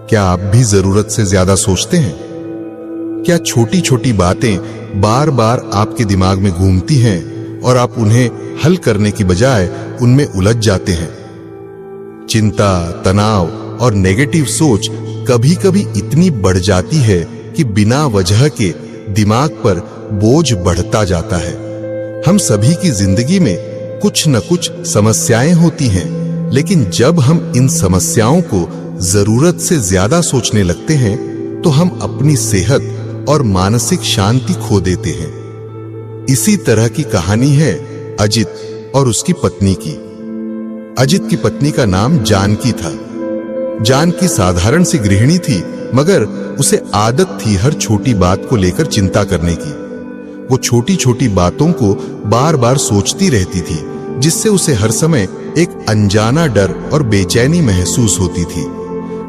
क्या आप भी जरूरत से ज्यादा सोचते हैं? क्या छोटी छोटी बातें बार बार आपके दिमाग में घूमती हैं और आप उन्हें हल करने की बजाय उनमें उलझ जाते हैं? चिंता, तनाव और नेगेटिव सोच कभी कभी इतनी बढ़ जाती है कि बिना वजह के दिमाग पर बोझ बढ़ता जाता है। हम सभी की जिंदगी में कुछ न कुछ समस्याएं होती हैं, लेकिन जब हम इन समस्याओं को जरूरत से ज्यादा सोचने लगते हैं तो हम अपनी सेहत और मानसिक शांति खो देते हैं। इसी तरह की कहानी है अजित और उसकी पत्नी की। अजित की पत्नी का नाम जानकी था। जानकी साधारण सी गृहिणी थी, मगर उसे आदत थी हर छोटी बात को लेकर चिंता करने की। वो छोटी छोटी बातों को बार बार सोचती रहती थी, जिससे उसे हर समय एक अनजाना डर और बेचैनी महसूस होती थी।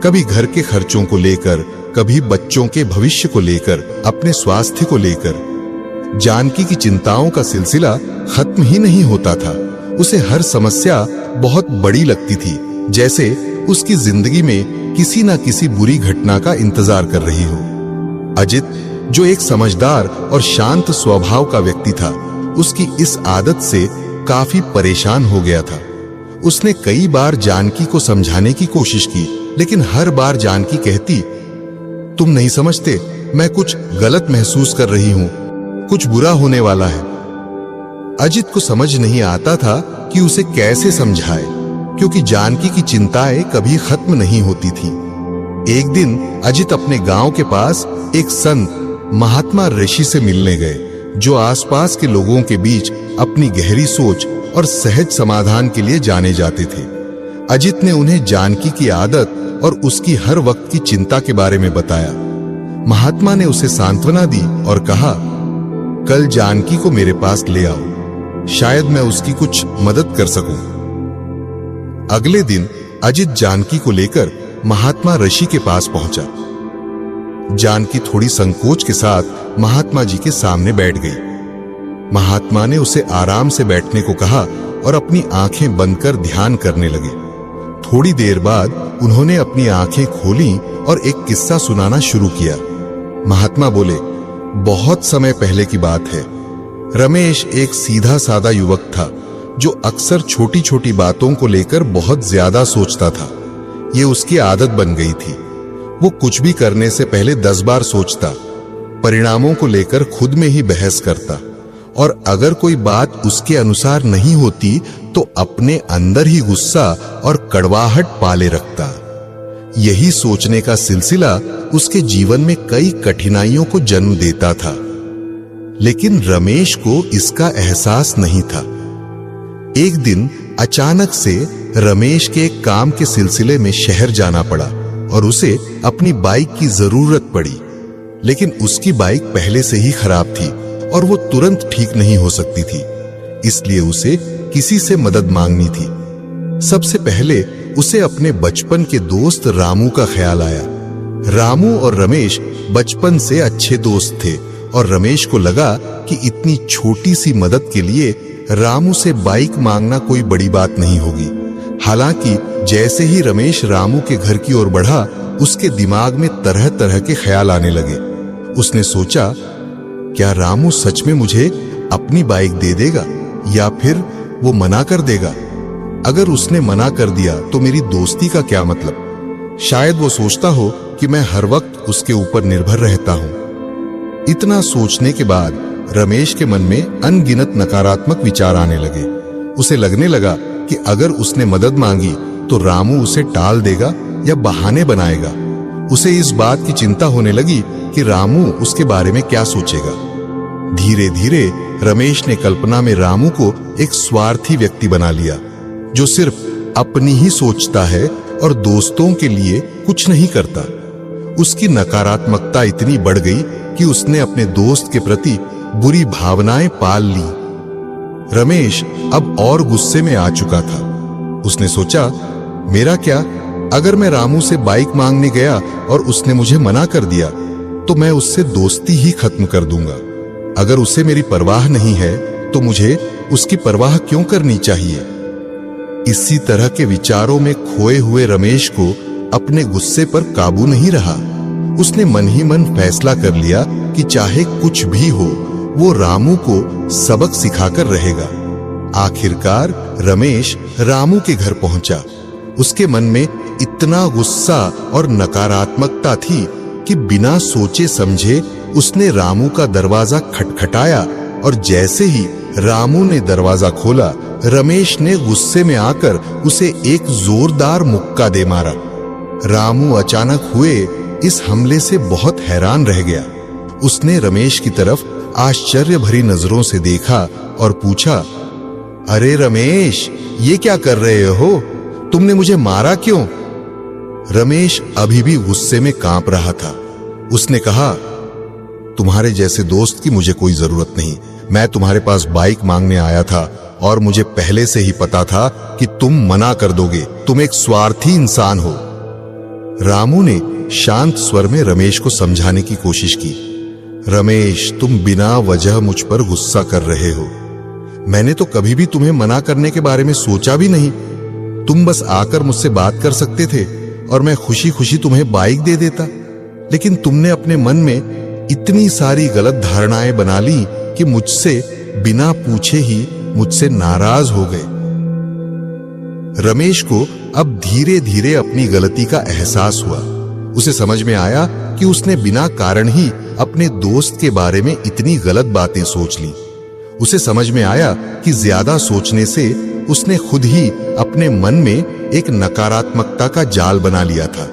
कभी घर के खर्चों को लेकर, कभी बच्चों के भविष्य को लेकर, अपने स्वास्थ्य को लेकर। जानकी की चिंताओं का सिलसिला खत्म ही नहीं होता था। उसे हर समस्या बहुत बड़ी लगती थी, जैसे उसकी जिंदगी में किसी न किसी बुरी घटना का इंतजार कर रही हो। अजित, जो एक समझदार और शांत स्वभाव का व्यक्ति था, उसकी इस आदत से काफी परेशान हो गया था। उसने कई बार जानकी को समझाने की कोशिश की, लेकिन हर बार जानकी कहती, तुम नहीं समझते, मैं कुछ गलत महसूस कर रही हूं, कुछ बुरा होने वाला है। अजित को समझ नहीं आता था कि उसे कैसे समझाए, क्योंकि जानकी की चिंताएं कभी खत्म नहीं होती थी। एक दिन अजित अपने गांव के पास एक संत महात्मा ऋषि से मिलने गए, जो आसपास के लोगों के बीच अपनी गहरी सोच और सहज समाधान के लिए जाने जाते थे। अजित ने उन्हें जानकी की आदत और उसकी हर वक्त की चिंता के बारे में बताया। महात्मा ने उसे सांत्वना दी और कहा, कल जानकी को मेरे पास ले आओ, शायद मैं उसकी कुछ मदद कर सकूं। अगले दिन अजित जानकी को लेकर महात्मा ऋषि के पास पहुंचा। जानकी थोड़ी संकोच के साथ महात्मा जी के सामने बैठ गई। महात्मा ने उसे आराम से बैठने को कहा और अपनी आंखें बंद कर ध्यान करने लगे। थोड़ी देर बाद उन्होंने अपनी आंखें खोली और एक किस्सा सुनाना शुरू किया। महात्मा बोले, बहुत समय पहले की बात है। रमेश एक सीधा साधा युवक था, जो अक्सर छोटी छोटी बातों को लेकर बहुत ज्यादा सोचता था। ये उसकी आदत बन गई थी। वो कुछ भी करने से पहले 10 बार सोचता, परिणामों को लेकर खुद में ही बहस करता, और अगर कोई बात उसके अनुसार नहीं होती तो अपने अंदर ही गुस्सा और कड़वाहट पाले रखता। यही सोचने का सिलसिला उसके जीवन में कई कठिनाइयों को जन्म देता था, लेकिन रमेश को इसका एहसास नहीं था। एक दिन अचानक से रमेश के एक काम के सिलसिले में शहर जाना पड़ा और उसे अपनी बाइक की जरूरत पड़ी, लेकिन उसकी बाइक पहले से ही खराब थी और वो तुरंत ठीक नहीं हो सकती थी, इसलिए उसे किसी से मदद मांगनी थी। सबसे पहले उसे अपने बचपन के दोस्त रामू का ख्याल आया। रामू और रमेश बचपन से अच्छे दोस्त थे और रमेश को लगा कि इतनी छोटी सी मदद के लिए रामू से बाइक मांगना कोई बड़ी बात नहीं होगी। हालांकि जैसे ही रमेश रामू के घर की ओर बढ़ा, उसके दिमाग में तरह तरह के ख्याल आने लगे। उसने सोचा, क्या रामू सच में मुझे अपनी बाइक दे देगा या फिर वो मना कर देगा? अगर उसने मना कर दिया तो मेरी दोस्ती का क्या मतलब? शायद वो सोचता हो कि मैं हर वक्त उसके ऊपर निर्भर रहता हूं। इतना सोचने के बाद रमेश के मन में अनगिनत नकारात्मक विचार आने लगे। उसे लगने लगा कि अगर उसने मदद मांगी तो रामू उसे टाल देगा या बहाने बनाएगा। उसे इस बात की चिंता होने लगी कि रामू उसके बारे में क्या सोचेगा। धीरे धीरे रमेश ने कल्पना में रामू को एक स्वार्थी व्यक्ति बना लिया, जो सिर्फ अपनी ही सोचता है और दोस्तों के लिए कुछ नहीं करता। उसकी नकारात्मकता इतनी बढ़ गई कि उसने अपने दोस्त के प्रति बुरी भावनाएं पाल ली। रमेश अब और गुस्से में आ चुका था। उसने सोचा, मेरा क्या, अगर मैं रामू से बाइक मांगने गया और उसने मुझे मना कर दिया तो मैं उससे दोस्ती ही खत्म कर दूंगा। अगर उसे मेरी परवाह नहीं है तो मुझे उसकी परवाह क्यों करनी चाहिए? इसी तरह के विचारों में खोए हुए रमेश को अपने गुस्से पर काबू नहीं रहा। उसने मन ही मन फैसला कर लिया कि चाहे कुछ भी हो, वो रामू को सबक सिखाकर रहेगा। आखिरकार रमेश रामू के घर पहुंचा। उसके मन में इतना गुस्सा और नकारात्मकता थी कि बिना सोचे समझे उसने रामू का दरवाजा खटखटाया और जैसे ही रामू ने दरवाजा खोला, रमेश ने गुस्से में आकर उसे एक जोरदार मुक्का दे मारा। रामू अचानक हुए इस हमले से बहुत हैरान रह गया। उसने रमेश की तरफ आश्चर्य भरी नजरों से देखा और पूछा, अरे रमेश, ये क्या कर रहे हो? तुमने मुझे मारा क्यों? रमेश अभी भी गुस्से में कांप रहा था। उसने कहा, तुम्हारे जैसे दोस्त की मुझे कोई जरूरत नहीं। मैं तुम्हारे पास बाइक मांगने आया था और मुझे पहले से ही पता था कि तुम मना कर दोगे। तुम एक स्वार्थी इंसान हो। रामू ने शांत स्वर में रमेश को समझाने की कोशिश की। रमेश, तुम बिना वजह मुझ पर गुस्सा कर रहे हो। मैंने तो कभी भी तुम्हें मना करने के बारे में सोचा भी नहीं। तुम बस आकर मुझसे बात कर सकते थे और मैं खुशी खुशी तुम्हें बाइक दे देता। लेकिन तुमने अपने मन में इतनी सारी गलत धारणाएं बना ली कि मुझसे बिना पूछे ही मुझसे नाराज हो गए। रमेश को अब धीरे धीरे अपनी गलती का एहसास हुआ। उसे समझ में आया कि उसने बिना कारण ही अपने दोस्त के बारे में इतनी गलत बातें सोच ली। उसे समझ में आया कि ज्यादा सोचने से उसने खुद ही अपने मन में एक नकारात्मकता का जाल बना लिया था,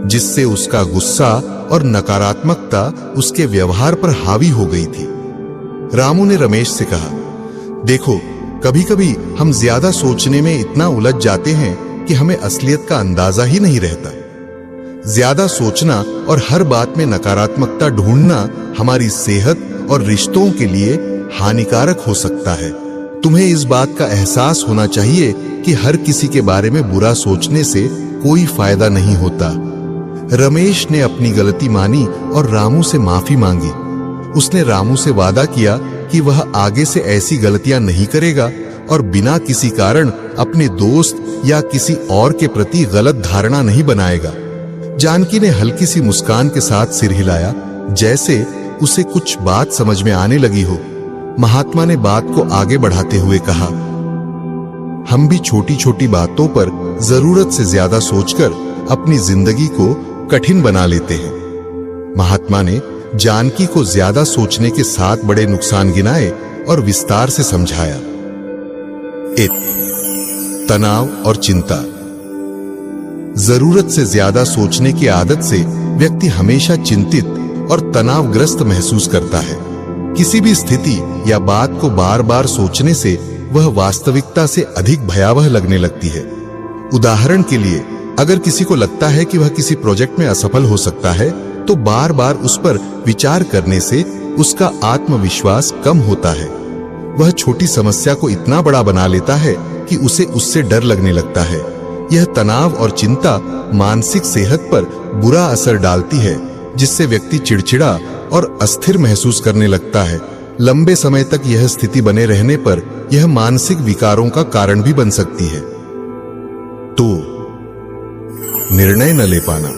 जिससे उसका गुस्सा और नकारात्मकता उसके व्यवहार पर हावी हो गई थी। रामू ने रमेश से कहा, देखो, कभी कभी हम ज्यादा सोचने में इतना उलझ जाते हैं कि हमें असलियत का अंदाजा ही नहीं रहता। ज्यादा सोचना और हर बात में नकारात्मकता ढूंढना हमारी सेहत और रिश्तों के लिए हानिकारक हो सकता है। तुम्हें इस बात का एहसास होना चाहिए कि हर किसी के बारे में बुरा सोचने से कोई फायदा नहीं होता। रमेश ने अपनी गलती मानी और रामू से माफी मांगी। उसने रामू से वादा किया कि वह आगे से ऐसी गलतियां नहीं करेगा और बिना किसी कारण अपने दोस्त या किसी और के प्रति गलत धारणा नहीं बनाएगा। जानकी ने हल्की सी मुस्कान के साथ सिर हिलाया, जैसे उसे कुछ बात समझ में आने लगी हो। महात्मा ने बात को आगे बढ़ाते हुए कहा, हम भी छोटी छोटी बातों पर जरूरत से ज्यादा सोचकर अपनी जिंदगी को कठिन बना लेते हैं। महात्मा ने जानकी को ज्यादा सोचने के 7 बड़े नुकसान गिनाए और विस्तार से समझाया। 1. तनाव और चिंता। जरूरत से ज्यादा सोचने की आदत से व्यक्ति हमेशा चिंतित और तनावग्रस्त महसूस करता है। किसी भी स्थिति या बात को बार बार सोचने से वह वास्तविकता से अधिक भयावह लगने लगती है। उदाहरण के लिए, अगर किसी को लगता है कि वह किसी प्रोजेक्ट में असफल हो सकता है, तो बार बार उस पर विचार करने से उसका आत्मविश्वास कम होता है। वह छोटी समस्या को इतना बड़ा बना लेता है कि उसे उससे डर लगने लगता है। यह तनाव और चिंता मानसिक सेहत पर बुरा असर डालती है, जिससे व्यक्ति चिड़चिड़ा और अस्थिर महसूस करने लगता है। लंबे समय तक यह स्थिति बने रहने पर यह मानसिक विकारों का कारण भी बन सकती है। तो निर्णय न ले पाना।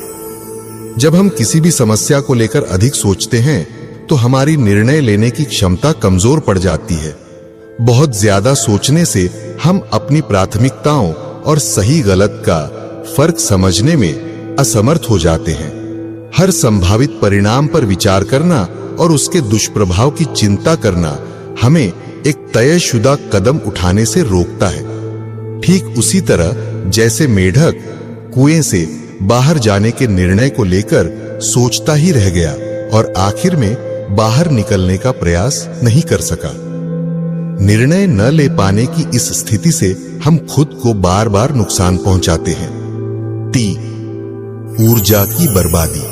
जब हम किसी भी समस्या को लेकर अधिक सोचते हैं तो हमारी निर्णय लेने की क्षमता कमजोर पड़ जाती है। बहुत ज्यादा सोचने से हम अपनी प्राथमिकताओं और सही गलत का फर्क समझने में असमर्थ हो जाते हैं। हर संभावित परिणाम पर विचार करना और उसके दुष्प्रभाव की चिंता करना हमें एक तयशुदा कदम उठाने से रोकता है। ठीक उसी तरह जैसे मेढक कुएं से बाहर जाने के निर्णय को लेकर सोचता ही रह गया और आखिर में बाहर निकलने का प्रयास नहीं कर सका। निर्णय न ले पाने की इस स्थिति से हम खुद को बार बार नुकसान पहुंचाते हैं। 3. ऊर्जा की बर्बादी।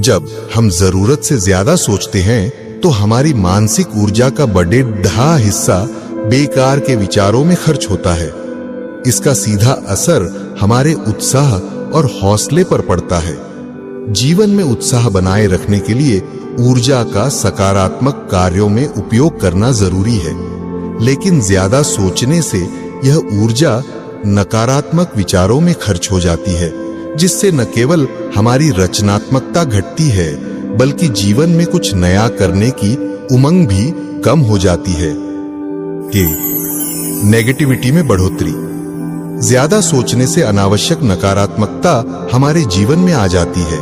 जब हम जरूरत से ज्यादा सोचते हैं तो हमारी मानसिक ऊर्जा का बड़ा हिस्सा बेकार के विचारों में खर्च होता है। इसका सीधा असर हमारे उत्साह और हौसले पर पड़ता है। जीवन में उत्साह बनाए रखने के लिए ऊर्जा का सकारात्मक कार्यों में उपयोग करना जरूरी है, लेकिन ज्यादा सोचने से यह ऊर्जा नकारात्मक विचारों में खर्च हो जाती है, जिससे न केवल हमारी रचनात्मकता घटती है बल्कि जीवन में कुछ नया करने की उमंग भी कम हो जाती है। नेगेटिविटी में बढ़ोतरी। ज्यादा सोचने से अनावश्यक नकारात्मकता हमारे जीवन में आ जाती है।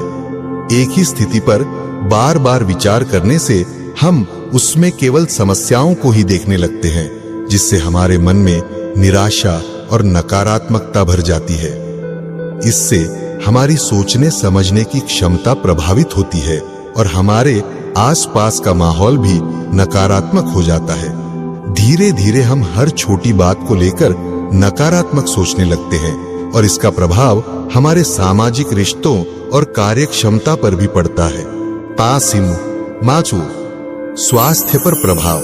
एक ही स्थिति पर बार बार विचार करने से हम उसमें केवल समस्याओं को ही देखने लगते हैं, जिससे हमारे मन में निराशा और नकारात्मकता भर जाती है। इससे हमारी सोचने समझने की क्षमता प्रभावित होती है और हमारे आसपास का माहौल भी नकारात्मक हो जाता है। धीरे धीरे हम हर छोटी बात को लेकर नकारात्मक सोचने लगते हैं और इसका प्रभाव हमारे सामाजिक रिश्तों और कार्य क्षमता पर भी पड़ता है। स्वास्थ्य पर प्रभाव।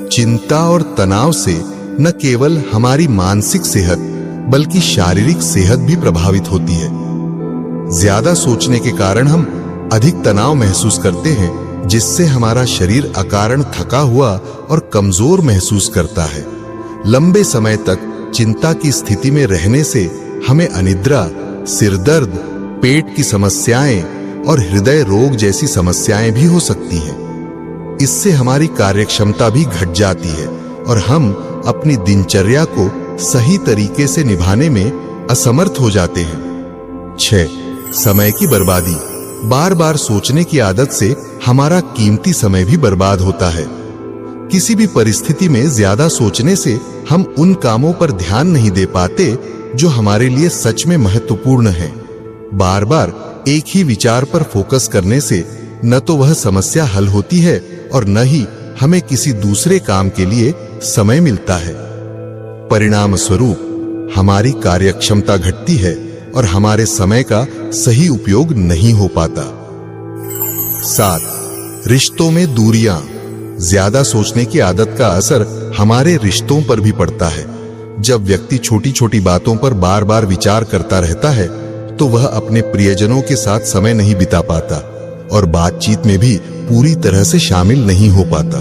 चिंता और तनाव से न केवल हमारी मानसिक सेहत बल्कि शारीरिक सेहत भी प्रभावित होती है। ज्यादा सोचने के कारण हम अधिक तनाव महसूस करते हैं, जिससे हमारा शरीर अकारण थका हुआ और कमजोर महसूस करता है। लंबे समय तक चिंता की स्थिति में रहने से हमें अनिद्रा, सिरदर्द, पेट की समस्याएं और हृदय रोग जैसी समस्याएं भी हो सकती हैं। इससे हमारी कार्यक्षमता भी घट जाती है और हम अपनी दिनचर्या को सही तरीके से निभाने में असमर्थ हो जाते हैं। 6. समय की बर्बादी। बार बार सोचने की आदत से हमारा कीमती समय भी बर्बाद होता है। किसी भी परिस्थिति में ज्यादा सोचने से हम उन कामों पर ध्यान नहीं दे पाते जो हमारे लिए सच में महत्वपूर्ण हैं। बार बार एक ही विचार पर फोकस करने से न तो वह समस्या हल होती है और न ही हमें किसी दूसरे काम के लिए समय मिलता है। परिणाम स्वरूप हमारी कार्यक्षमता घटती है और हमारे समय का सही उपयोग नहीं हो पाता। 7. रिश्तों में दूरियां। ज्यादा सोचने की आदत का असर हमारे रिश्तों पर भी पड़ता है। जब व्यक्ति छोटी छोटी बातों पर बार बार विचार करता रहता है तो वह अपने प्रियजनों के साथ समय नहीं बिता पाता और बातचीत में भी पूरी तरह से शामिल नहीं हो पाता।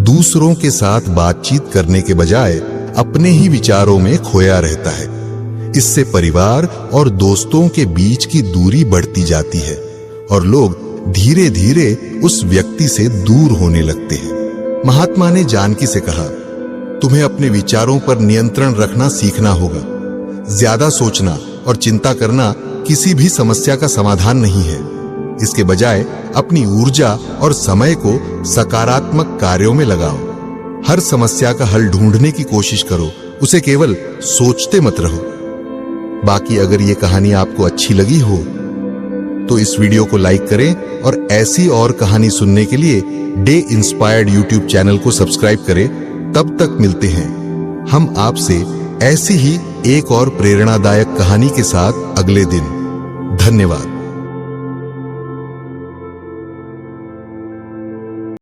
दूसरों के साथ बातचीत करने के बजाय अपने ही विचारों में खोया रहता है। इससे परिवार और दोस्तों के बीच की दूरी बढ़ती जाती है और लोग धीरे धीरे उस व्यक्ति से दूर होने लगते हैं। महात्मा ने जानकी से कहा, तुम्हें अपने विचारों पर नियंत्रण रखना सीखना होगा। ज्यादा सोचना और चिंता करना किसी भी समस्या का समाधान नहीं है। इसके बजाय अपनी ऊर्जा और समय को सकारात्मक कार्यों में लगाओ। हर समस्या का हल ढूंढने की कोशिश करो, उसे केवल सोचते मत रहो। बाकी अगर ये कहानी आपको अच्छी लगी हो तो इस वीडियो को लाइक करें और ऐसी और कहानी सुनने के लिए डे इंस्पायर्ड यूट्यूब चैनल को सब्सक्राइब करें। तब तक मिलते हैं हम आपसे ऐसी ही एक और प्रेरणादायक कहानी के साथ अगले दिन। धन्यवाद।